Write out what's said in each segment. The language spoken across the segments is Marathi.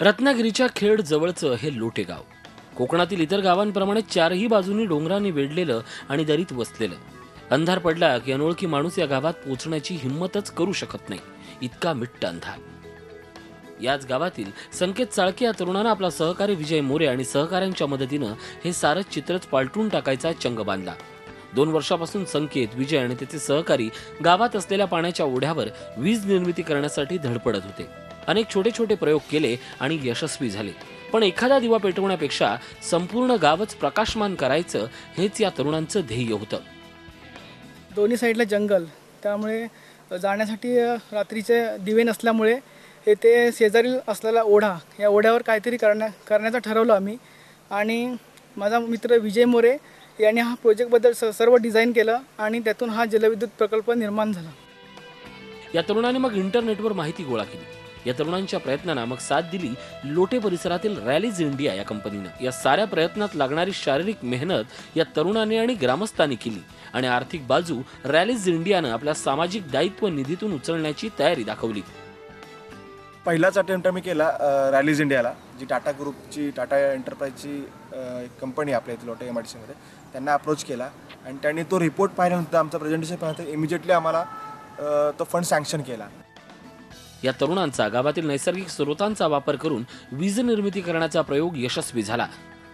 रत्नागिरीच्या खेड जवळचं हे लोटे गाव कोकणातील इतर गावांप्रमाणे चारही बाजूनी डोंगरांनी वेढलेलं आणि दरीत वसलेलं. अंधार पडला की अनोळखी माणूस या गावात पोहोचण्याची हिंमतच करू शकत नाही, इतका मिट्ट अंधार. याच गावातील संकेत चाळके या तरुणानं आपला सहकारी विजय मोरे आणि सहकाऱ्यांच्या मदतीनं हे सारं चित्रच पालटून टाकायचा चंग बांधला. 2 वर्षापासून संकेत, विजय आणि त्याचे सहकारी गावात असलेल्या पाण्याच्या ओढ्यावर वीज निर्मिती करण्यासाठी धडपडत होते. अनेक छोटे छोटे प्रयोग केले आणि यशस्वी झाले. पण एखादा दिवा पेटवण्यापेक्षा संपूर्ण गावच प्रकाशमान करायचं हेच या तरुणांचं ध्येय होतं. दोन्ही साईडला जंगल, त्यामुळे जाण्यासाठी रात्रीचे दिवे नसल्यामुळे येथे शेजारी असलेला ओढा, या ओढ्यावर काहीतरी करण्याचं ठरवलं आम्ही. आणि माझा मित्र विजय मोरे यांनी हा प्रोजेक्टबद्दल सर्व डिझाईन केलं आणि त्यातून हा जलविद्युत प्रकल्प निर्माण झाला. या तरुणाने मग इंटरनेटवर माहिती गोळा केली. या तरुणांच्या प्रयत्नांना मग साथ दिली लोटे परिसरातील रॅलीज इंडिया या कंपनीनं. या साऱ्या प्रयत्नात लागणारी शारीरिक मेहनत या तरुणाने आणि ग्रामस्थांनी केली आणि आर्थिक बाजू रॅलीज इंडियानं आपल्या सामाजिक दायित्व निधीतून उचलण्याची तयारी दाखवली. पहिलाच अटेम्प्ट मी केला रॅलीज इंडियाला, जी टाटा ग्रुपची, टाटा एंटरप्राइजची एक कंपनी आपल्या इथे लोटे MIDCमध्ये. त्यांना अप्रोच केला आणि त्यांनी तो रिपोर्ट पाहिल्यानंतर, आमचा प्रेझेंटेशन पाहिल्यानंतर इमिजिएटली आम्हाला तो फंड सँक्शन केला. या तरुणांचा गावातील नैसर्गिक स्रोतांचा वापर करून वीज निर्मिती करण्याचा प्रयोग यशस्वी झाला.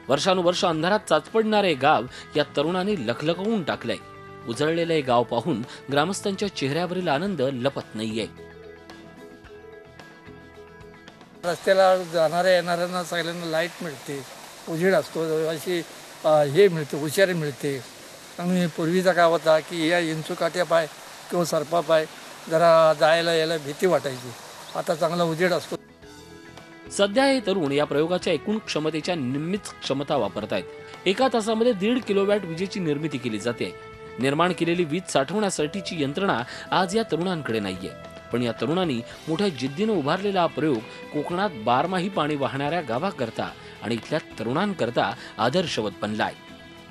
वर्षानुवर्ष अंधारात चाचपडणारे गाव या तरुणाने लखलखवून टाकलंय. उजळलेले गाव पाहून ग्रामस्थांच्या चेहऱ्यावरील आनंद लपत नाहीये. रस्त्याला जाणाऱ्या येणाऱ्यांना सगळ्यांना लाईट मिळते, उजेड असतो, अशी हे मिळते, हुशारी मिळते. आणि पूर्वीचा काय होता की या इंचुकाट्या पाय किंवा सरपा पाय जरा जायला यायला भीती वाटायची. आता चांगला उजेड असतो. सध्या हे तरुण या प्रयोगाच्या एकूण क्षमतेच्या निम्मीच क्षमता वापरतायत. एका तासामध्ये 1.5 किलोवॅट विजेची निर्मिती केली जाते. निर्माण केलेली वीज साठवण्यासाठीची यंत्रणा आज या तरुणांकडे नाहीये. पण या तरुणांनी मोठ्या जिद्दीनं उभारलेला हा प्रयोग कोकणात बारमाही पाणी वाहणाऱ्या गावाकरता आणि इथल्या तरुणांकरता आदर्शवत बनलाय.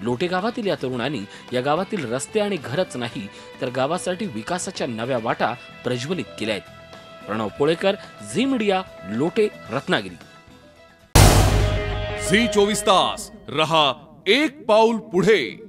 लोटे गावातील या तरुणांनी या गावातील रस्ते आणि घरच नाही तर गावासाठी विकासाच्या नव्या वाटा प्रज्वलित केल्या आहेत. प्रणव पोळेकर, झी मीडिया, लोटे, रत्नागिरी. झी 24 तास रहा एक पाऊल पुढे.